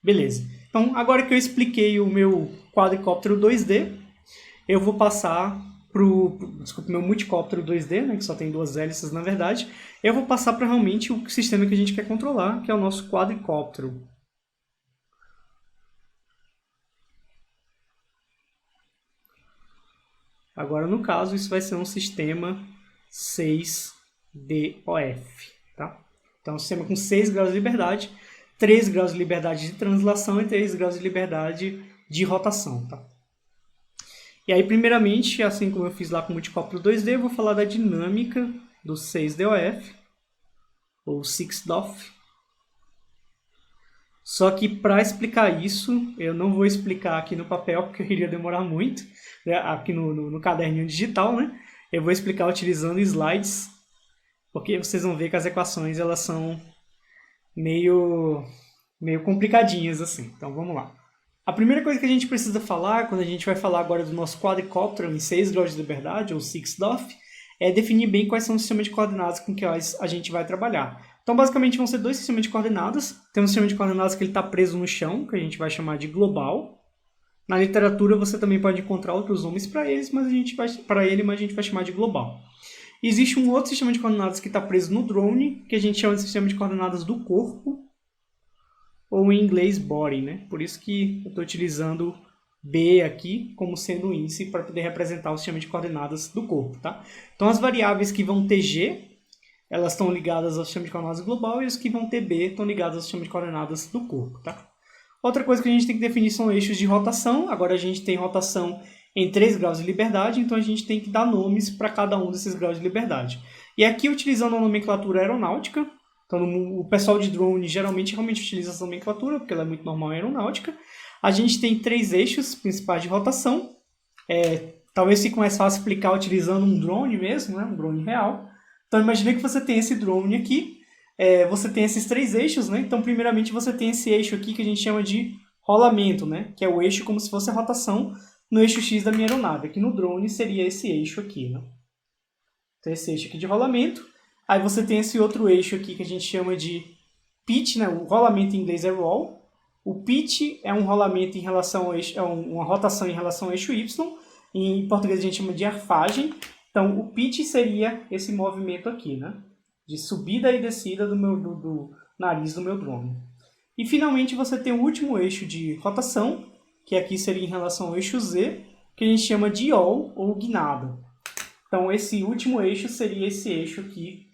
Beleza. Então, agora que eu expliquei o meu quadricóptero 2D, eu vou passar desculpa, meu multicóptero 2D, né, que só tem duas hélices na verdade, eu vou passar para realmente o sistema que a gente quer controlar, que é o nosso quadricóptero. Agora, no caso, isso vai ser um sistema 6DOF, tá? Então, um sistema com 6 graus de liberdade, 3 graus de liberdade de translação e 3 graus de liberdade de rotação, tá? E aí, primeiramente, assim como eu fiz lá com o multicóptero 2D, eu vou falar da dinâmica do 6DOF, ou 6DOF. Só que para explicar isso, eu não vou explicar aqui no papel, porque eu iria demorar muito, né? Aqui no caderninho digital, né? Eu vou explicar utilizando slides, porque vocês vão ver que as equações elas são meio complicadinhas assim. Então vamos lá. A primeira coisa que a gente precisa falar, quando a gente vai falar agora do nosso quadricóptero em 6 graus de liberdade, ou 6DOF, é definir bem quais são os sistemas de coordenadas com que a gente vai trabalhar. Então, basicamente, vão ser dois sistemas de coordenadas. Tem um sistema de coordenadas que ele está preso no chão, que a gente vai chamar de global. Na literatura, você também pode encontrar outros nomes para eles, mas a gente vai chamar de global. E existe um outro sistema de coordenadas que está preso no drone, que a gente chama de sistema de coordenadas do corpo, ou em inglês body, né? Por isso que eu estou utilizando B aqui como sendo o índice para poder representar o sistema de coordenadas do corpo, tá? Então, as variáveis que vão ter G, elas estão ligadas ao sistema de coordenadas global, e as que vão ter B estão ligadas ao sistema de coordenadas do corpo, tá? Outra coisa que a gente tem que definir são eixos de rotação. Agora a gente tem rotação em 3 graus de liberdade, então a gente tem que dar nomes para cada um desses graus de liberdade. E aqui, utilizando a nomenclatura aeronáutica, então o pessoal de drone geralmente realmente utiliza essa nomenclatura, porque ela é muito normal em aeronáutica. A gente tem 3 eixos principais de rotação. Talvez fique mais fácil explicar utilizando um drone mesmo, né? Um drone real. Então, imagine que você tem esse drone aqui, você tem esses 3 eixos, né? Então, primeiramente, você tem esse eixo aqui que a gente chama de rolamento, né? Que é o eixo como se fosse a rotação no eixo X da minha aeronave. Aqui no drone seria esse eixo aqui, né? Então, esse eixo aqui de rolamento. Aí você tem esse outro eixo aqui que a gente chama de pitch, né? O rolamento em inglês é roll. O pitch é um rolamento em relação ao eixo, uma rotação em relação ao eixo Y. Em português a gente chama de arfagem. Então, o pitch seria esse movimento aqui, né? De subida e descida do nariz do meu drone. E, finalmente, você tem o último eixo de rotação, que aqui seria em relação ao eixo Z, que a gente chama de yaw, ou guinada. Então, esse último eixo seria esse eixo aqui,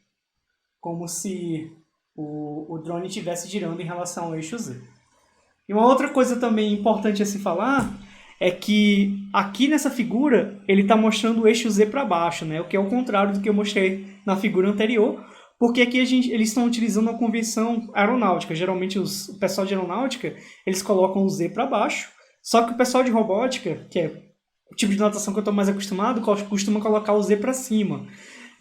como se o drone estivesse girando em relação ao eixo Z. E uma outra coisa também importante a se falar é que aqui nessa figura ele está mostrando o eixo Z para baixo, né? O que é o contrário do que eu mostrei na figura anterior, porque aqui eles estão utilizando uma convenção aeronáutica. Geralmente o pessoal de aeronáutica eles colocam o Z para baixo, só que o pessoal de robótica, que é o tipo de notação que eu estou mais acostumado, costuma colocar o Z para cima.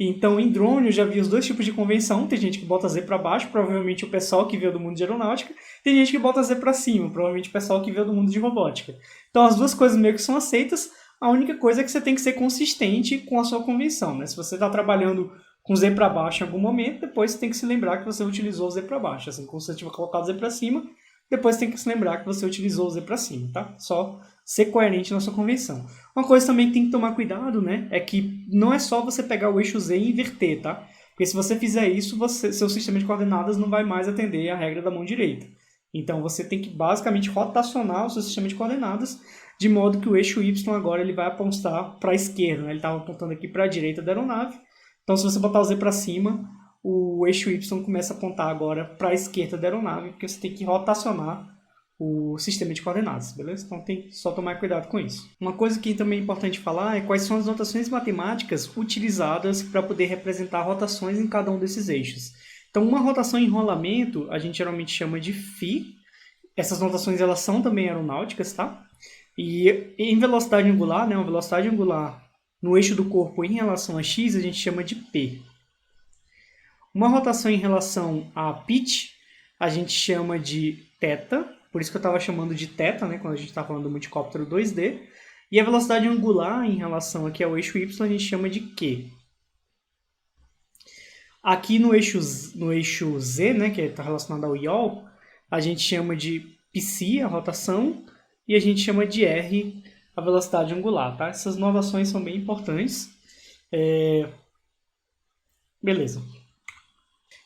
Então, em drone, eu já vi os dois tipos de convenção. Tem gente que bota Z para baixo, provavelmente o pessoal que veio do mundo de aeronáutica. Tem gente que bota Z para cima, provavelmente o pessoal que veio do mundo de robótica. Então, as duas coisas meio que são aceitas. A única coisa é que você tem que ser consistente com a sua convenção, né? Se você está trabalhando com Z para baixo em algum momento, depois você tem que se lembrar que você utilizou o Z para baixo. Assim, como se você tiver colocado Z para cima, depois tem que se lembrar que você utilizou o Z para cima, tá? Só ser coerente na sua convenção. Uma coisa também que tem que tomar cuidado, né? É que não é só você pegar o eixo Z e inverter, tá? Porque se você fizer isso, seu sistema de coordenadas não vai mais atender a regra da mão direita. Então você tem que basicamente rotacionar o seu sistema de coordenadas de modo que o eixo Y agora ele vai apontar para a esquerda, né? Ele estava apontando aqui para a direita da aeronave. Então se você botar o Z para cima, o eixo Y começa a apontar agora para a esquerda da aeronave, porque você tem que rotacionar o sistema de coordenadas, beleza? Então tem que só tomar cuidado com isso. Uma coisa que também é importante falar é quais são as notações matemáticas utilizadas para poder representar rotações em cada um desses eixos. Então uma rotação em rolamento a gente geralmente chama de φ. Essas notações elas são também aeronáuticas, tá? E em velocidade angular, né, uma velocidade angular no eixo do corpo em relação a x a gente chama de p. Uma rotação em relação a pitch a gente chama de θ. Por isso que eu estava chamando de θ, né, quando a gente está falando do multicóptero 2D. E a velocidade angular em relação aqui ao eixo Y a gente chama de Q. Aqui no eixo Z, né, que está relacionado ao yaw, a gente chama de psi, a rotação, e a gente chama de r, a velocidade angular, tá? Essas notações são bem importantes. Beleza.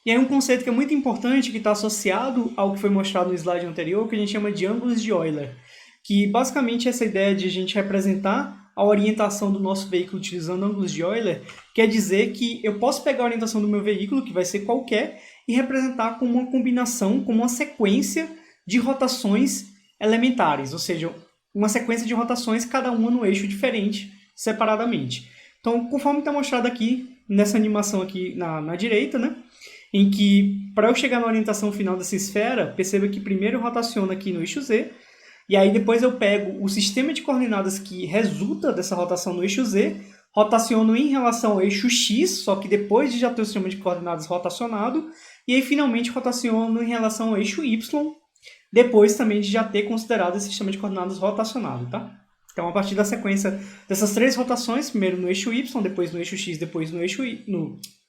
E aí um conceito que é muito importante, que está associado ao que foi mostrado no slide anterior, que a gente chama de ângulos de Euler, que basicamente essa ideia de a gente representar a orientação do nosso veículo utilizando ângulos de Euler, quer dizer que eu posso pegar a orientação do meu veículo, que vai ser qualquer, e representar como uma combinação, como uma sequência de rotações elementares, ou seja, uma sequência de rotações, cada uma no eixo diferente, separadamente. Então, conforme está mostrado aqui, nessa animação aqui na direita, né, em que, para eu chegar na orientação final dessa esfera, perceba que primeiro eu rotaciono aqui no eixo Z, e aí depois eu pego o sistema de coordenadas que resulta dessa rotação no eixo Z, rotaciono em relação ao eixo X, só que depois de já ter o sistema de coordenadas rotacionado, e aí finalmente rotaciono em relação ao eixo Y, depois também de já ter considerado esse sistema de coordenadas rotacionado, tá? Então, a partir da sequência dessas três rotações, primeiro no eixo Y, depois no eixo X, depois no eixo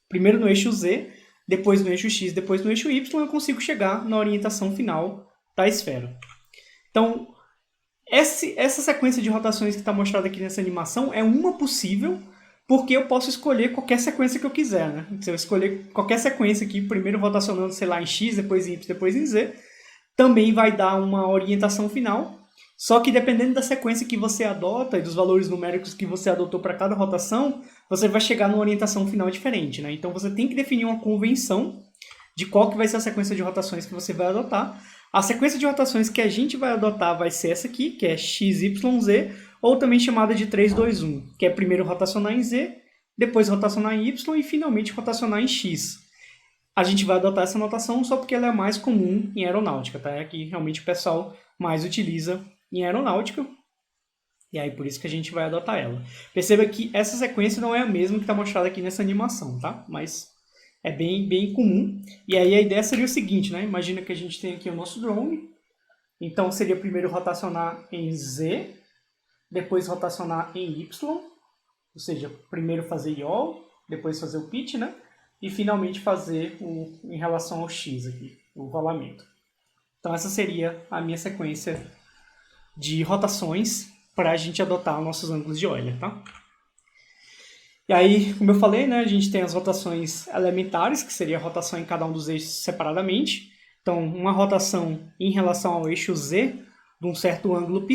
primeiro no eixo Z, depois no eixo X, depois no eixo Y, eu consigo chegar na orientação final da esfera. Então, essa sequência de rotações que está mostrada aqui nessa animação é uma possível, porque eu posso escolher qualquer sequência que eu quiser, né? Se eu escolher qualquer sequência aqui, primeiro rotacionando, sei lá, em X, depois em Y, depois em Z, também vai dar uma orientação final. Só que dependendo da sequência que você adota e dos valores numéricos que você adotou para cada rotação, você vai chegar numa orientação final diferente, né? Então você tem que definir uma convenção de qual que vai ser a sequência de rotações que você vai adotar. A sequência de rotações que a gente vai adotar vai ser essa aqui, que é XYZ, ou também chamada de 3, 2, 1, que é primeiro rotacionar em Z, depois rotacionar em Y e finalmente rotacionar em X. A gente vai adotar essa notação só porque ela é mais comum em aeronáutica, tá? É que realmente o pessoal mais utiliza em aeronáutica, e aí por isso que a gente vai adotar ela. Perceba que essa sequência não é a mesma que está mostrada aqui nessa animação, tá? Mas é bem comum. E aí a ideia seria o seguinte, né? Imagina que a gente tem aqui o nosso drone, então seria primeiro rotacionar em Z, depois rotacionar em Y, ou seja, primeiro fazer yaw, depois fazer o pitch, né? E finalmente fazer em relação ao X aqui, o rolamento. Então essa seria a minha sequência de rotações para a gente adotar nossos ângulos de Euler, tá? E aí, como eu falei, né, a gente tem as rotações elementares, que seria a rotação em cada um dos eixos separadamente. Então, uma rotação em relação ao eixo Z, de um certo ângulo π,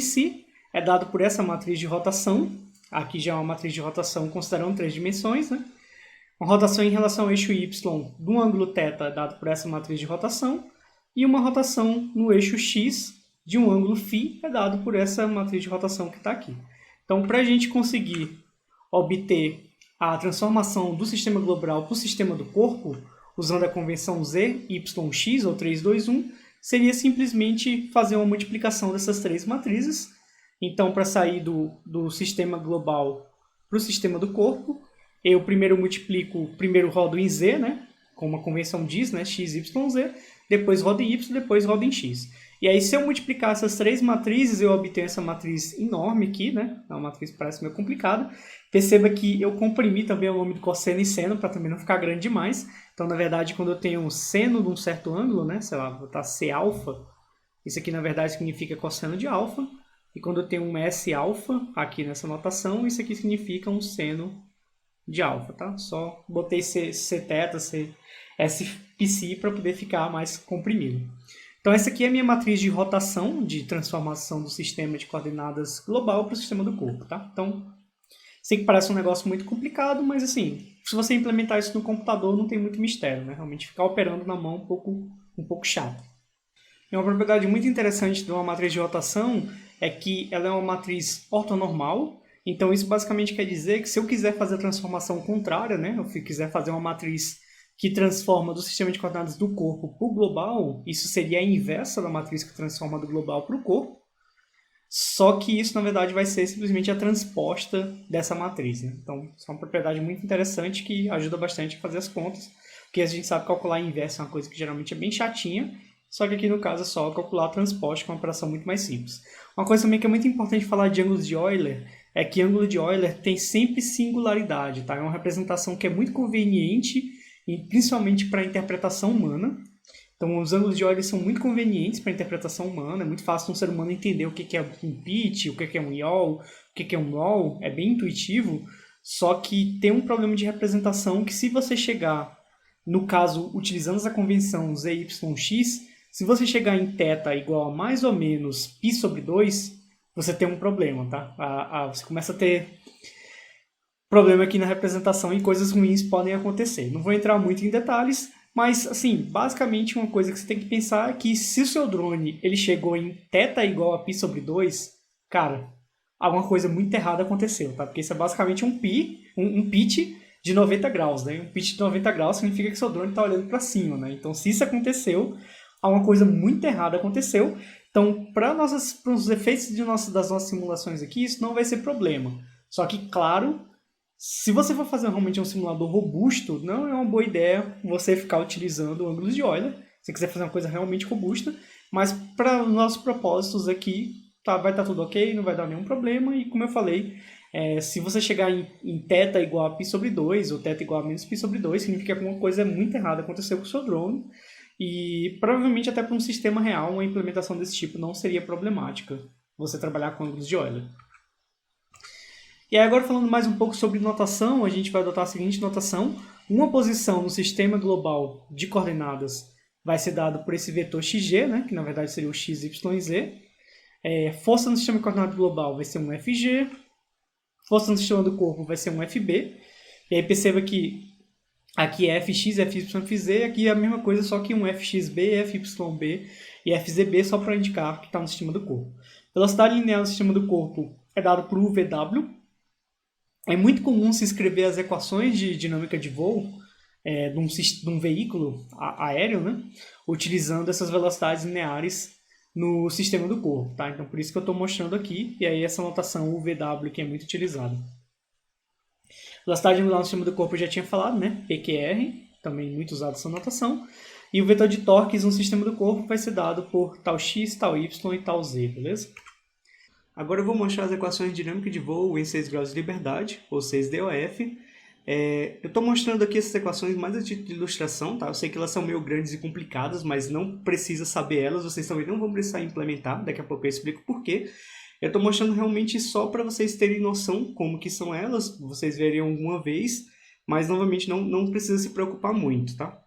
é dado por essa matriz de rotação. Aqui já é uma matriz de rotação considerando 3 dimensões, né? Uma rotação em relação ao eixo Y de um ângulo θ é dado por essa matriz de rotação. E uma rotação no eixo X de um ângulo φ é dado por essa matriz de rotação que está aqui. Então, para a gente conseguir obter a transformação do sistema global para o sistema do corpo, usando a convenção Z, Y, X, ou 3, 2, 1, seria simplesmente fazer uma multiplicação dessas três matrizes. Então, para sair do sistema global para o sistema do corpo, eu primeiro rodo em Z, né? Como a convenção diz, né? X, Y, Z, depois rodo em Y, depois rodo em X. E aí, se eu multiplicar essas três matrizes, eu obtenho essa matriz enorme aqui, né? É uma matriz que parece meio complicada. Perceba que eu comprimi também o nome de cosseno e seno, para também não ficar grande demais. Então, na verdade, quando eu tenho um seno de um certo ângulo, né? Sei lá, vou botar C alfa. Isso aqui, na verdade, significa cosseno de alfa. E quando eu tenho um S alfa, aqui nessa notação, isso aqui significa um seno de alfa, tá? Só botei C θ, S psi para poder ficar mais comprimido. Então, essa aqui é a minha matriz de rotação, de transformação do sistema de coordenadas global para o sistema do corpo, tá? Então, sei que parece um negócio muito complicado, mas assim, se você implementar isso no computador, não tem muito mistério, né? Realmente ficar operando na mão um pouco chato. E uma propriedade muito interessante de uma matriz de rotação é que ela é uma matriz ortonormal. Então, isso basicamente quer dizer que se eu quiser fazer a transformação contrária, né? Eu quiser fazer uma matriz que transforma do sistema de coordenadas do corpo para o global, isso seria a inversa da matriz que transforma do global para o corpo. Só que isso, na verdade, vai ser simplesmente a transposta dessa matriz, né? Então, isso é uma propriedade muito interessante que ajuda bastante a fazer as contas, porque a gente sabe calcular a inversa é uma coisa que geralmente é bem chatinha, só que aqui no caso é só calcular a transposta, que é uma operação muito mais simples. Uma coisa também que é muito importante falar de ângulos de Euler é que ângulo de Euler tem sempre singularidade, tá? É uma representação que é muito conveniente, principalmente para a interpretação humana, Então, os ângulos de Euler são muito convenientes para a interpretação humana, é muito fácil um ser humano entender o que é um pitch, o que é um yaw, o que é um roll, é bem intuitivo, só que tem um problema de representação que se você chegar, no caso, utilizando essa convenção ZYX, se você chegar em θ igual a mais ou menos π sobre 2, você tem um problema, tá? Você começa a ter problema aqui na representação e coisas ruins podem acontecer. Não vou entrar muito em detalhes, mas, assim, basicamente uma coisa que você tem que pensar é que se o seu drone ele chegou em θ igual a π sobre 2, cara, alguma coisa muito errada aconteceu, tá? Porque isso é basicamente um pitch de 90 graus, né? Um pitch de 90 graus significa que seu drone está olhando para cima, né? Então, se isso aconteceu, alguma coisa muito errada aconteceu. Então, para os efeitos das nossas simulações aqui, isso não vai ser problema. Só que, claro, se você for fazer realmente um simulador robusto, não é uma boa ideia você ficar utilizando ângulos de Euler. Se você quiser fazer uma coisa realmente robusta, mas para os nossos propósitos aqui, vai estar tudo ok, não vai dar nenhum problema. E como eu falei, se você chegar em θ igual a π sobre 2, ou θ igual a menos π sobre 2, significa que alguma coisa muito errada aconteceu com o seu drone. E provavelmente até para um sistema real, uma implementação desse tipo não seria problemática, você trabalhar com ângulos de Euler. E aí agora falando mais um pouco sobre notação, a gente vai adotar a seguinte notação. Uma posição no sistema global de coordenadas vai ser dada por esse vetor xg, né, que na verdade seria o xyz. Força no sistema de coordenadas global vai ser um fg. Força no sistema do corpo vai ser um fb. E aí perceba que aqui é fx, fy, fz, aqui é a mesma coisa, só que um fxb, fyb e fzb só para indicar que está no sistema do corpo. Velocidade linear no sistema do corpo é dado por UVW. É muito comum se escrever as equações de dinâmica de voo de um veículo aéreo, né, utilizando essas velocidades lineares no sistema do corpo. Tá? Então, por isso que eu estou mostrando aqui, e aí essa notação UVW que é muito utilizada. Velocidade angular no sistema do corpo eu já tinha falado, né? PQR, também muito usado essa notação. E o vetor de torques no sistema do corpo vai ser dado por tal x, tal y e tal z, beleza? Agora eu vou mostrar as equações de dinâmica de voo em 6 graus de liberdade, ou 6DOF. Eu estou mostrando aqui essas equações mais a título de ilustração, tá? Eu sei que elas são meio grandes e complicadas, mas não precisa saber elas, vocês também não vão precisar implementar, daqui a pouco eu explico por quê. Eu estou mostrando realmente só para vocês terem noção como que são elas, vocês verem alguma vez, mas novamente não precisa se preocupar muito, tá?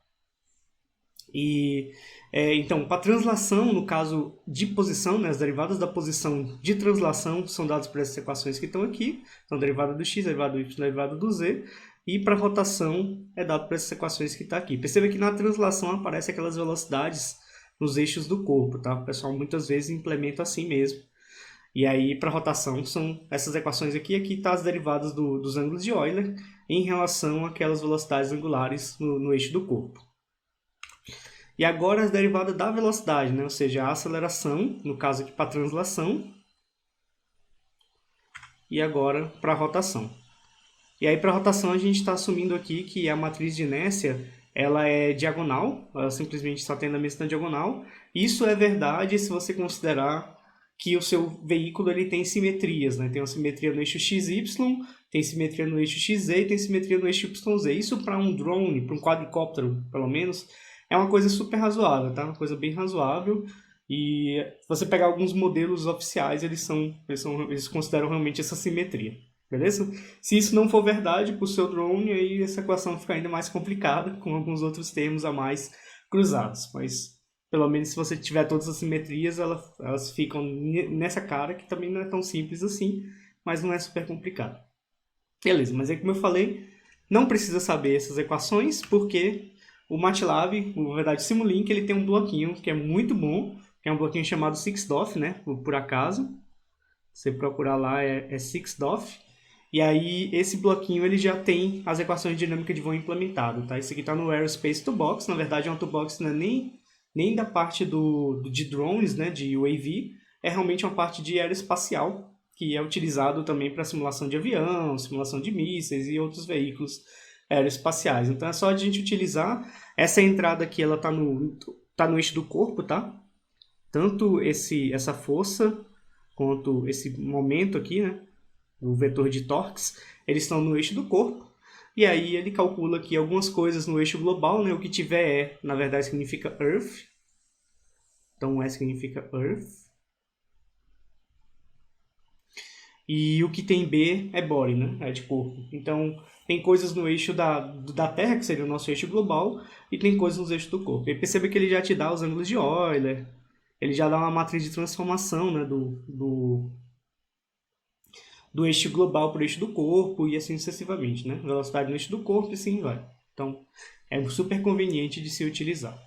Então, para translação, no caso de posição, né, as derivadas da posição de translação são dadas por essas equações que estão aqui, então derivada do x, derivada do y, derivada do z, e para rotação é dado por essas equações que estão aqui. Perceba que na translação aparecem aquelas velocidades nos eixos do corpo, tá? O pessoal muitas vezes implementa assim mesmo. E aí, para rotação, são essas equações aqui tá as derivadas dos ângulos de Euler em relação àquelas velocidades angulares no eixo do corpo. E agora as derivadas da velocidade, né? Ou seja, a aceleração, no caso aqui para translação, e agora para rotação. E aí para rotação a gente está assumindo aqui que a matriz de inércia ela é diagonal, ela simplesmente está tendo a mesma diagonal. Isso é verdade se você considerar que o seu veículo ele tem simetrias, né? Tem uma simetria no eixo XY, tem simetria no eixo XZ e tem simetria no eixo YZ. Isso para um drone, para um quadricóptero, pelo menos, é uma coisa super razoável, tá? Uma coisa bem razoável. E se você pegar alguns modelos oficiais, eles consideram realmente essa simetria, beleza? Se isso não for verdade para o seu drone, aí essa equação fica ainda mais complicada, com alguns outros termos a mais cruzados, mas pelo menos se você tiver todas as simetrias, elas ficam nessa cara, que também não é tão simples assim, mas não é super complicado. Beleza, mas aí como eu falei, não precisa saber essas equações, porque o MATLAB, na verdade Simulink, ele tem um bloquinho que é muito bom, que é um bloquinho chamado 6DOF, né, por acaso. Você procurar lá é 6DOF. E aí esse bloquinho ele já tem as equações de dinâmica de voo implementado, tá? Isso aqui está no Aerospace Toolbox, na verdade é um toolbox não é nem da parte de drones, né, de UAV, é realmente uma parte de aeroespacial, que é utilizado também para simulação de avião, simulação de mísseis e outros veículos aeroespaciais. Então é só a gente utilizar. Essa entrada aqui, ela tá no eixo do corpo, tá? Tanto essa força quanto esse momento aqui, né? O vetor de torques, eles estão no eixo do corpo. E aí ele calcula aqui algumas coisas no eixo global, né? O que tiver E, na verdade, significa Earth. Então E significa Earth. E o que tem B é body, né? É de corpo. Então, tem coisas no eixo da Terra, que seria o nosso eixo global, e tem coisas nos eixos do corpo. E perceba que ele já te dá os ângulos de Euler, ele já dá uma matriz de transformação, né, do eixo global para o eixo do corpo, e assim sucessivamente, né? Velocidade no eixo do corpo e assim vai. Então, é super conveniente de se utilizar.